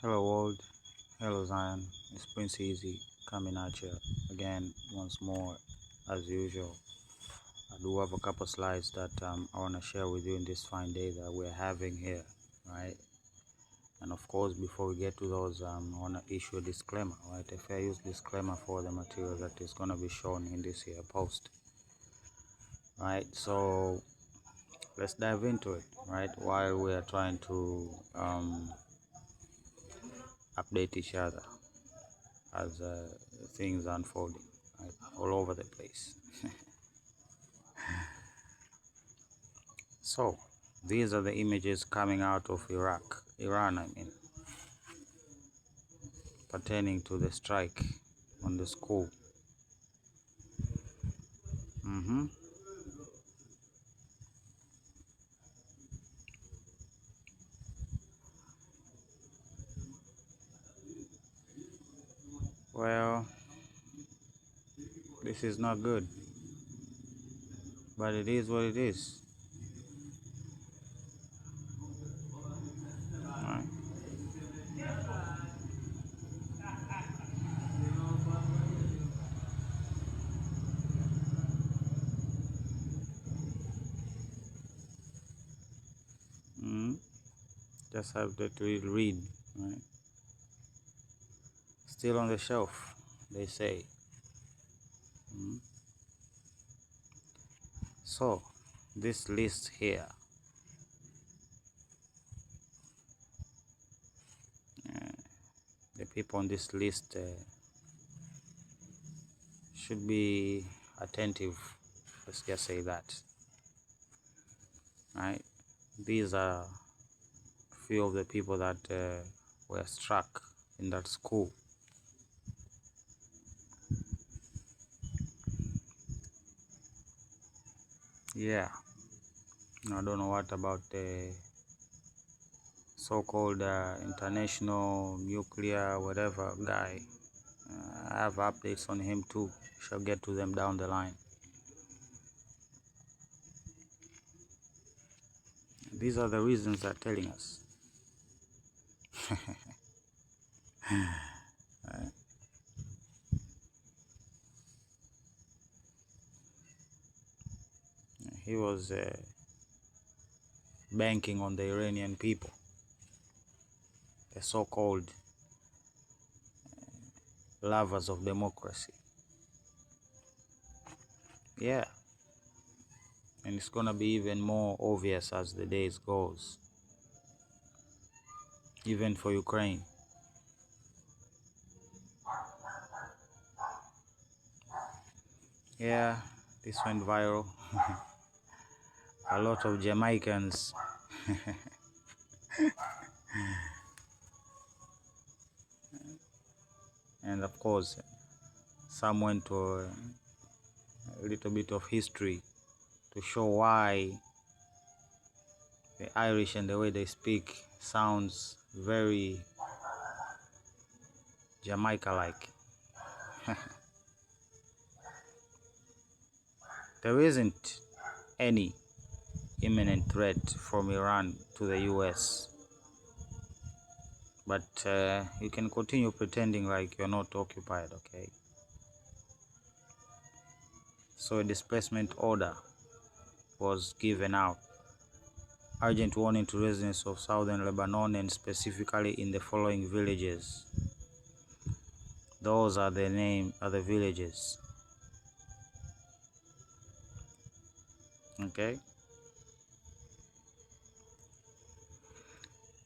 Hello world, hello Zion, it's Prince Easy coming at you again once more as usual. I do have a couple slides that I want to share with you in this fine day that we're having here, right? And of course, before we get to those, I want to issue a disclaimer, right? A fair use disclaimer for the material that is going to be shown in this here post, right? So let's dive into it, right? While we are trying to update each other as things unfolding, right, all over the place. So these are the images coming out of Iran, I mean, pertaining to the strike on the school. Well, this is not good, but it is what it is. Right. Just have to read, right? Still on the shelf, they say. So this list here, the people on this list should be attentive. Let's just say that, right? These are few of the people that were struck in that school. Yeah, I don't know what about the so-called international nuclear whatever guy. I have updates on him too. Shall get to them down the line. These are the reasons they're telling us. He was banking on the Iranian people, the so-called lovers of democracy. Yeah, and it's gonna be even more obvious as the days goes, even for Ukraine. Yeah, this went viral. A lot of Jamaicans and of course some went to a little bit of history to show why the Irish and the way they speak sounds very Jamaica-like. There isn't any imminent threat from Iran to the US, but you can continue pretending like you're not occupied, okay? So a displacement order was given out. Urgent warning to residents of southern Lebanon and specifically in the following villages. Those are the villages. Okay.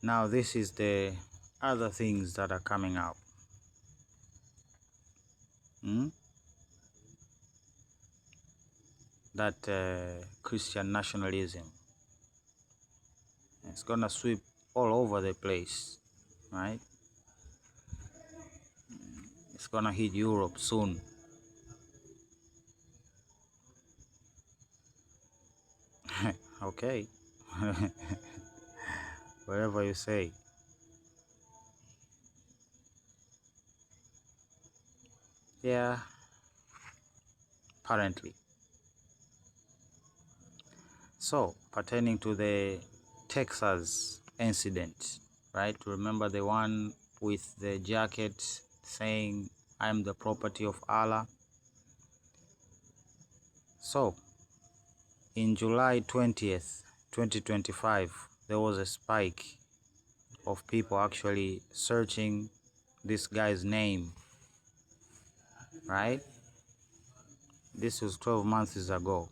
Now this is the other things that are coming out. That Christian nationalism. It's gonna sweep all over the place, right? It's gonna hit Europe soon. Okay. Whatever you say. Yeah, apparently. So, pertaining to the Texas incident, right? Remember the one with the jacket saying, "I'm the property of Allah." So, in July 20th, 2025, there was a spike of people actually searching this guy's name, right? This was 12 months ago,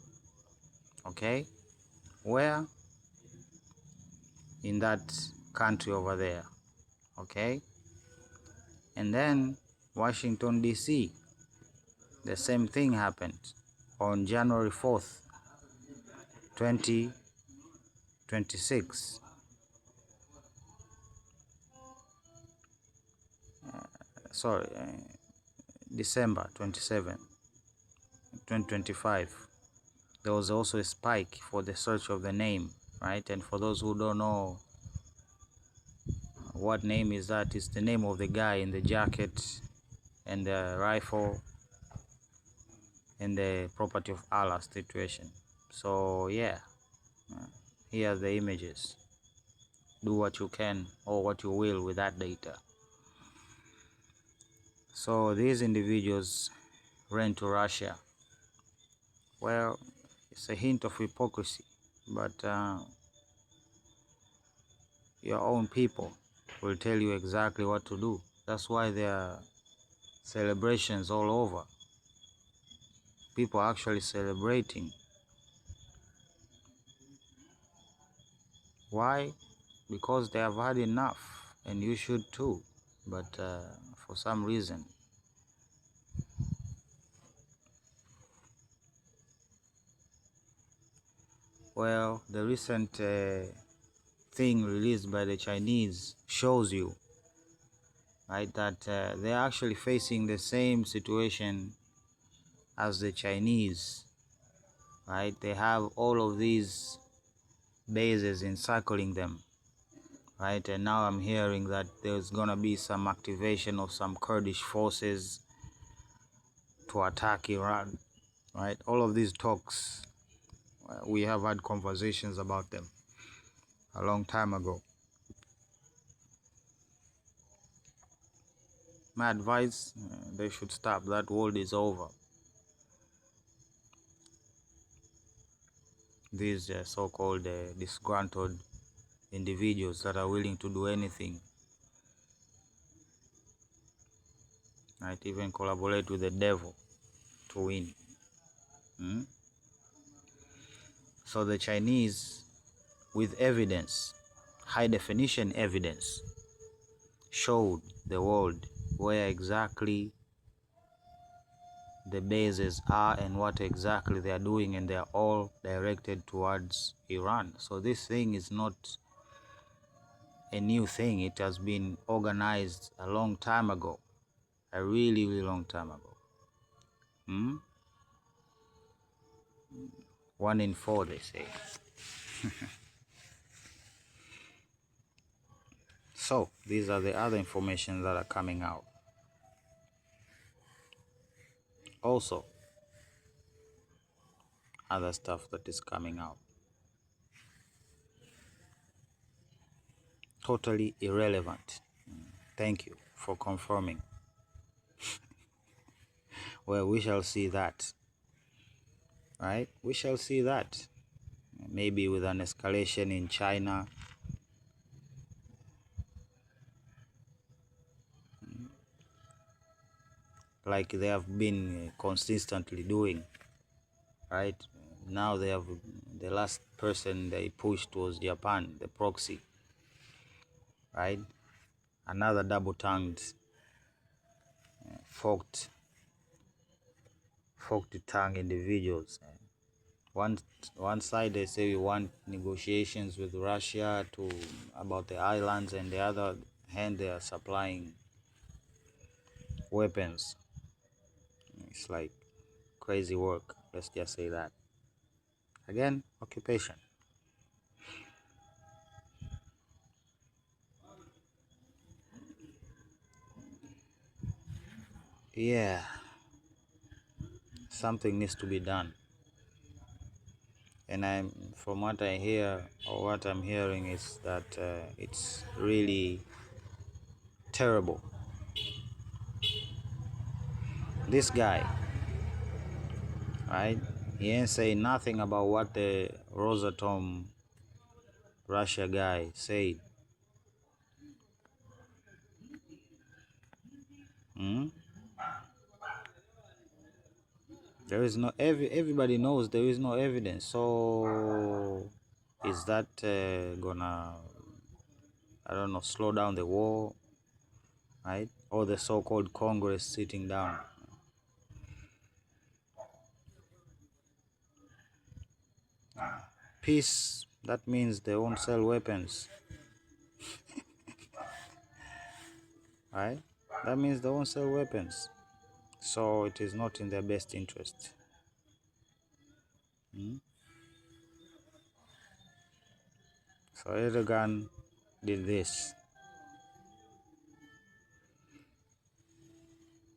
okay? Where? In that country over there, okay? And then Washington, D.C., the same thing happened on January 4th, 2026. December 27, 2025. There was also a spike for the search of the name, right? And for those who don't know what name is that, it's the name of the guy in the jacket and the rifle and the property of Allah situation. So yeah, here are the images. Do what you can or what you will with that data. So these individuals ran to Russia. Well, it's a hint of hypocrisy, but your own people will tell you exactly what to do. That's why there are celebrations all over. People are actually celebrating. Why? Because they have had enough, and you should too. But for some reason, well, the recent thing released by the Chinese shows you, right, that they're actually facing the same situation as the Chinese, right? They have all of these bases encircling them, right? And now I'm hearing that there's gonna be some activation of some Kurdish forces to attack Iran, right? All of these talks, we have had conversations about them a long time ago. My advice, they should stop. That world is over. These so-called disgruntled individuals that are willing to do anything, right? Even collaborate with the devil to win. So the Chinese, with evidence, high definition evidence, showed the world where exactly the bases are and what exactly they are doing, and they are all directed towards Iran. So this thing is not a new thing. It has been organized a long time ago, a really long time ago. 1 in 4, they say. So these are the other information that are coming out. Also, other stuff that is coming out. Totally irrelevant. Thank you for confirming. Well, we shall see that. Right? We shall see that. Maybe with an escalation in China. Like they have been consistently doing. Right? Now they have, the last person they pushed was Japan, the proxy. Right? Another double-tongued, forked tongue individuals. One side they say we want negotiations with Russia to about the islands, and the other hand they are supplying weapons. It's like crazy work. Let's just say that. Again, occupation. Yeah, something needs to be done. And from what I hear, or what I'm hearing, is that it's really terrible. This guy, right? He ain't saying nothing about what the Rosatom Russia guy said. Hmm? There is no everybody knows there is no evidence. So is that gonna, I don't know, slow down the war, right? Or the so-called Congress sitting down? Peace, that means they won't sell weapons, right? That means they won't sell weapons. So it is not in their best interest. Hmm? So Erdogan did this.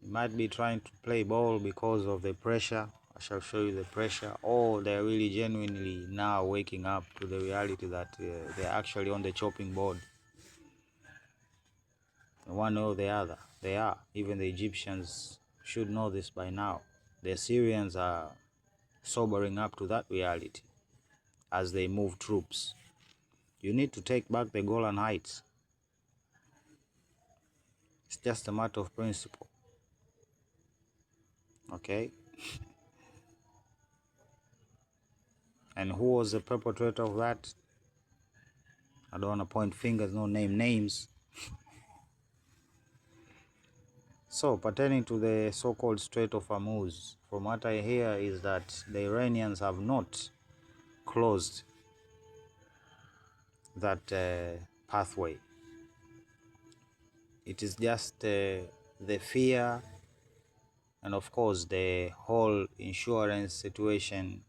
He might be trying to play ball because of the pressure. I shall show you the pressure. Or they're really genuinely now waking up to the reality that they're actually on the chopping board. One or the other. They are. Even the Egyptians should know this by now. The Syrians are sobering up to that reality as they move troops. You need to take back the Golan Heights. It's just a matter of principle. Okay? And who was the perpetrator of that? I don't want to point fingers, no name names. So, pertaining to the so-called Strait of Hormuz, from what I hear is that the Iranians have not closed that pathway. It is just the fear and, of course, the whole insurance situation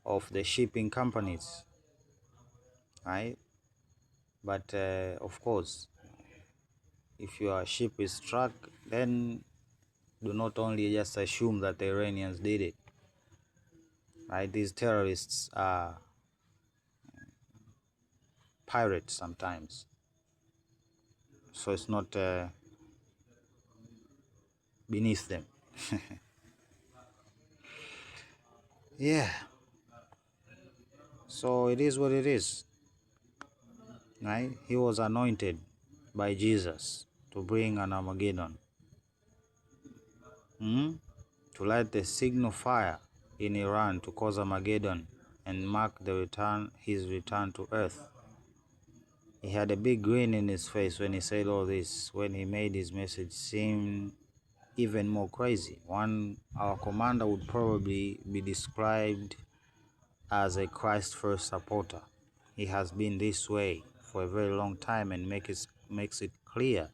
of the shipping companies, right? But, of course, if your ship is struck, then do not only just assume that the Iranians did it, right? These terrorists are pirates sometimes, so it's not beneath them. Yeah, so it is what it is, right? He was anointed by Jesus to bring an Armageddon, to light the signal fire in Iran to cause Armageddon and mark his return to earth. He had a big grin in his face when he said all this, when he made his message seem even more crazy. Our commander would probably be described as a Christ first supporter. He has been this way for a very long time and makes it clear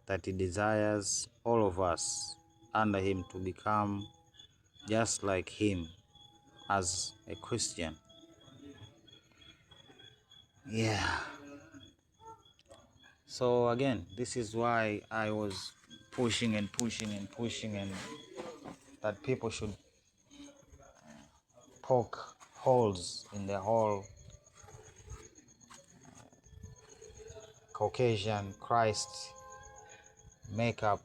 that he desires all of us under him to become just like him as a Christian. Yeah. So again, this is why I was pushing and that people should poke holes in the whole Caucasian Christ makeup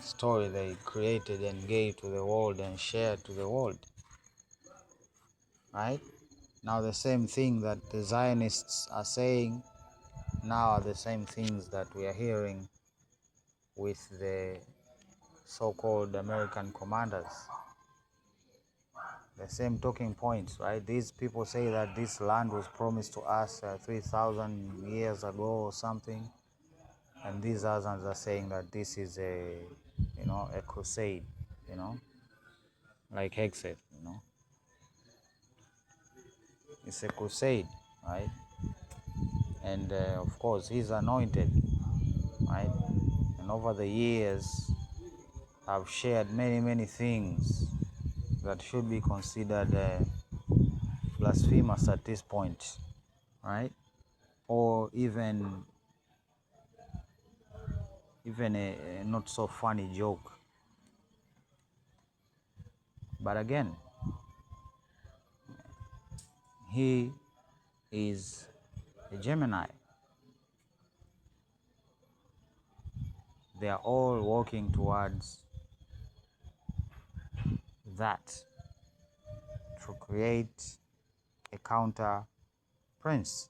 story they created and gave to the world and shared to the world, right? Now the same thing that the Zionists are saying now are the same things that we are hearing with the so-called American commanders. The same talking points, right? These people say that this land was promised to us 3,000 years ago or something, and these others are saying that this is a crusade, like Heg said, it's a crusade, right? And of course, he's anointed, right? And over the years, I've shared many things that should be considered blasphemous at this point, right? Or even a not so funny joke. But again, he is a Gemini. they are all working towards that, to create a counter prince.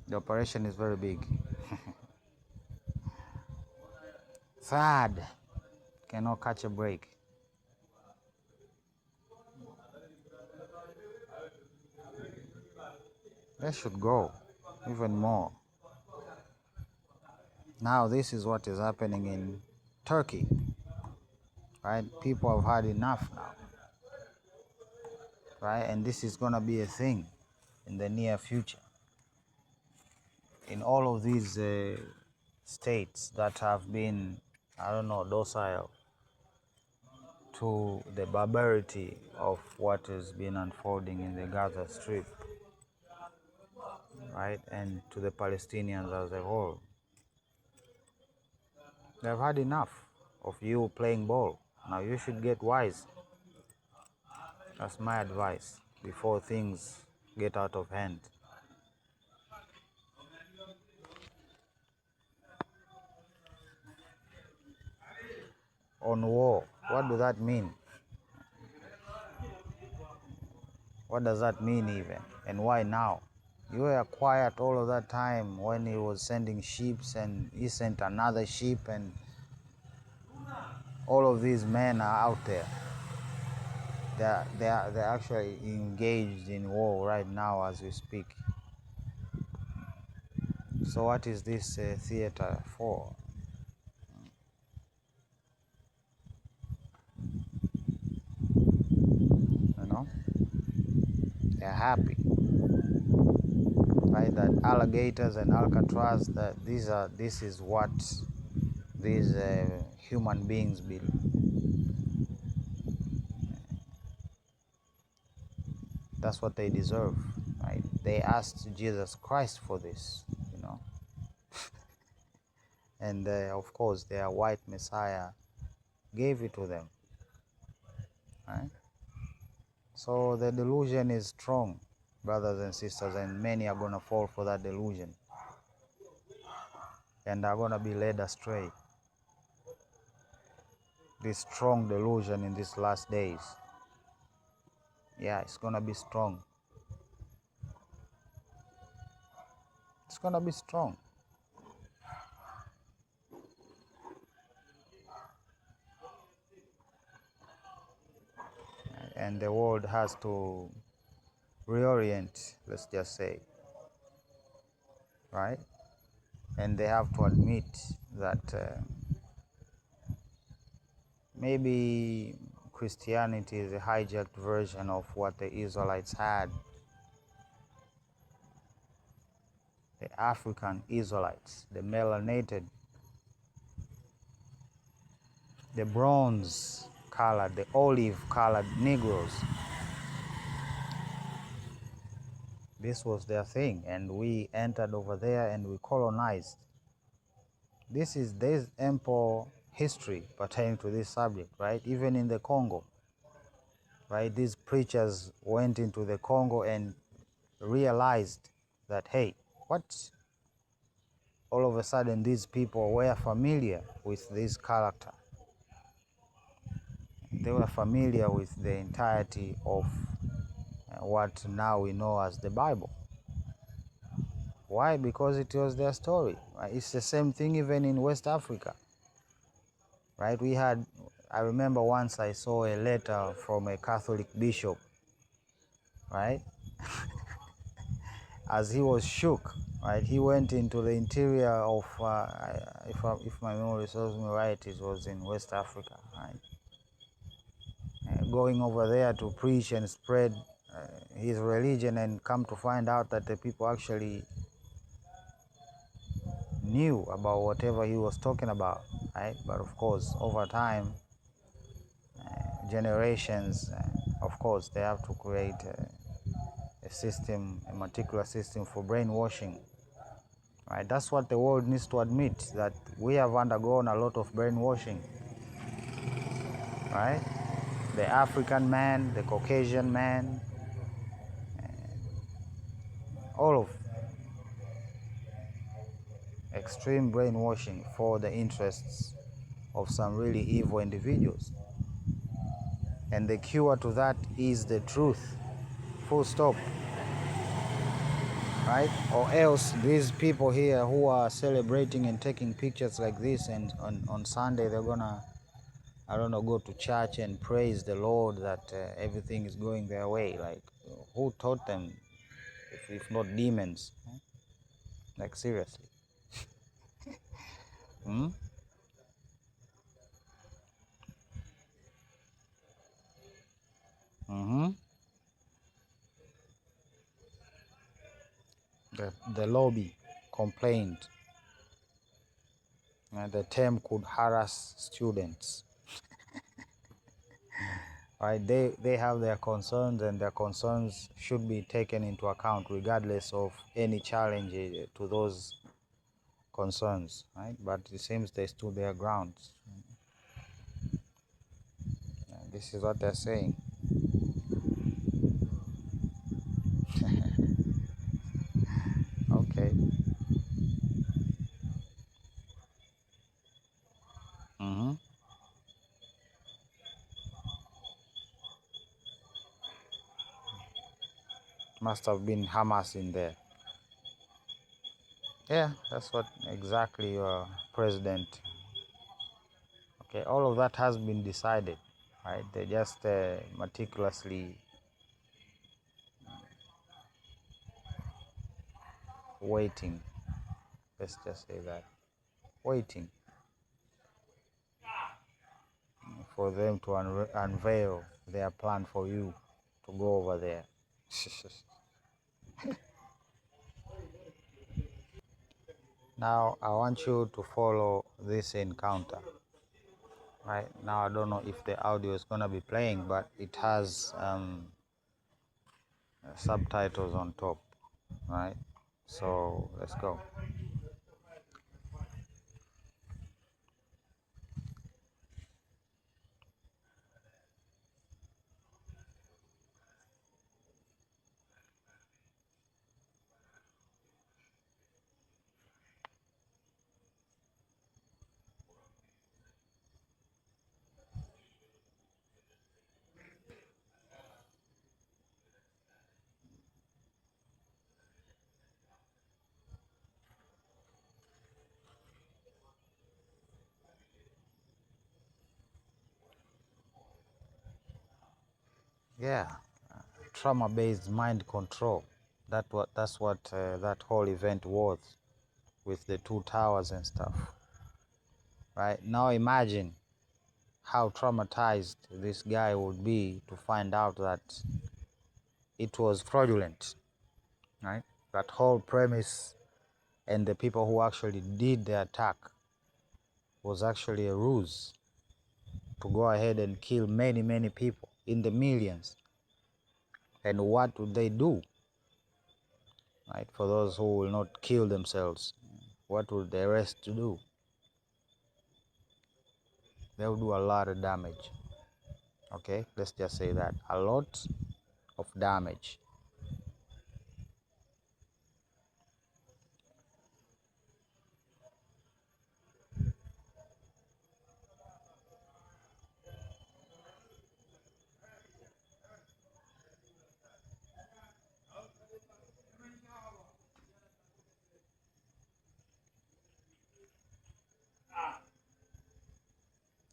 The operation is very big. Third, cannot catch a break. They should go even more. Now this is what is happening in Turkey, right? People have had enough now, right? And this is going to be a thing in the near future. In all of these states that have been, I don't know, docile to the barbarity of what has been unfolding in the Gaza Strip, right, and to the Palestinians as a whole. They've had enough of you playing ball. Now you should get wise. That's my advice before things get out of hand. On war, what does that mean? What does that mean even? And why now? You were quiet all of that time when he was sending ships, and he sent another ship, and all of these men are out there. They're actually engaged in war right now as we speak. So what is this theater for? You know, they're happy, right? That alligators and Alcatraz, that this is what these human beings build. That's what they deserve, right? They asked Jesus Christ for this, you know. And of course, their white Messiah gave it to them, right? So the delusion is strong, brothers and sisters, and many are going to fall for that delusion and are going to be led astray. This strong delusion in these last days, yeah, it's going to be strong. It's going to be strong. And the world has to reorient, let's just say, right? And they have to admit that maybe Christianity is a hijacked version of what the Israelites had. The African Israelites, the melanated, the bronze colored, the olive colored Negroes. This was their thing, and we entered over there and we colonized. There's ample history pertaining to this subject, right? Even in the Congo, right? These preachers went into the Congo and realized that, hey, what? All of a sudden, these people were familiar with this character. They were familiar with the entirety of what now we know as the Bible. Why? Because it was their story. Right? It's the same thing even in West Africa. Right? I remember once I saw a letter from a Catholic bishop, right? As he was shook, right? He went into the interior of, if my memory serves me right, it was in West Africa, right? Going over there to preach and spread his religion, and come to find out that the people actually knew about whatever he was talking about, right? But of course, over time, generations, of course, they have to create a system, a particular system for brainwashing, right? That's what the world needs to admit, that we have undergone a lot of brainwashing, right? The African man, the Caucasian man, all of extreme brainwashing for the interests of some really evil individuals. And the cure to that is the truth. Full stop. Right? Or else these people here who are celebrating and taking pictures like this, and on Sunday they're gonna, I don't know, go to church and praise the Lord that everything is going their way. Like, who taught them, if not demons? Like, seriously. Hmm? Mm-hmm. The lobby complained the term could harass students. Right? They have their concerns, and their concerns should be taken into account regardless of any challenge to those concerns. Right? But it seems they stood their grounds. This is what they're saying. Okay. Mm-hmm. Must have been Hamas in there. Yeah, that's what exactly President. Okay, all of that has been decided, right? They just meticulously waiting. Let's just say that. Waiting for them to unveil their plan for you to go over there. Now, I want you to follow this encounter. Right now, I don't know if the audio is going to be playing, but it has subtitles on top. Right? So, let's go. Yeah, trauma-based mind control. That's what that whole event was, with the two towers and stuff. Right now, imagine how traumatized this guy would be to find out that it was fraudulent. Right, that whole premise and the people who actually did the attack was actually a ruse to go ahead and kill many people in the millions. And what would they do? Right, for those who will not kill themselves, what would the rest do? They will do a lot of damage. Okay, let's just say that, a lot of damage.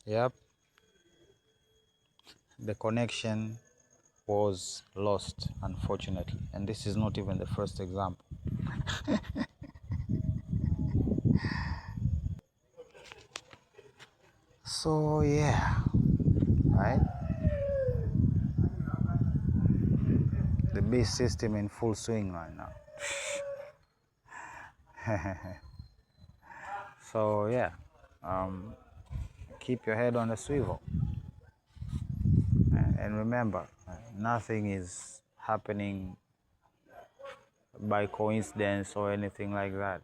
Yep, the connection was lost, unfortunately, and this is not even the first example. So yeah, right, the beast system in full swing right now. So yeah, keep your head on the swivel, and remember, nothing is happening by coincidence or anything like that.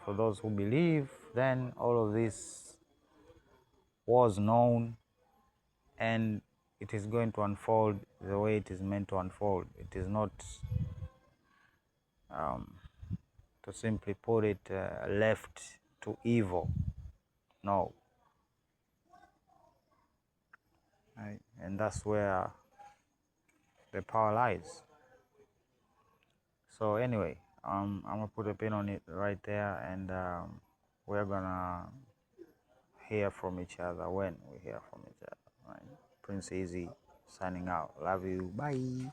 For those who believe, then all of this was known, and it is going to unfold the way it is meant to unfold. It is not to simply put it, left to evil. No. Right? And that's where the power lies. So anyway, I'm gonna put a pin on it right there, and we're gonna hear from each other when we hear from each other. Right? Prince Easy signing out. Love you. Bye.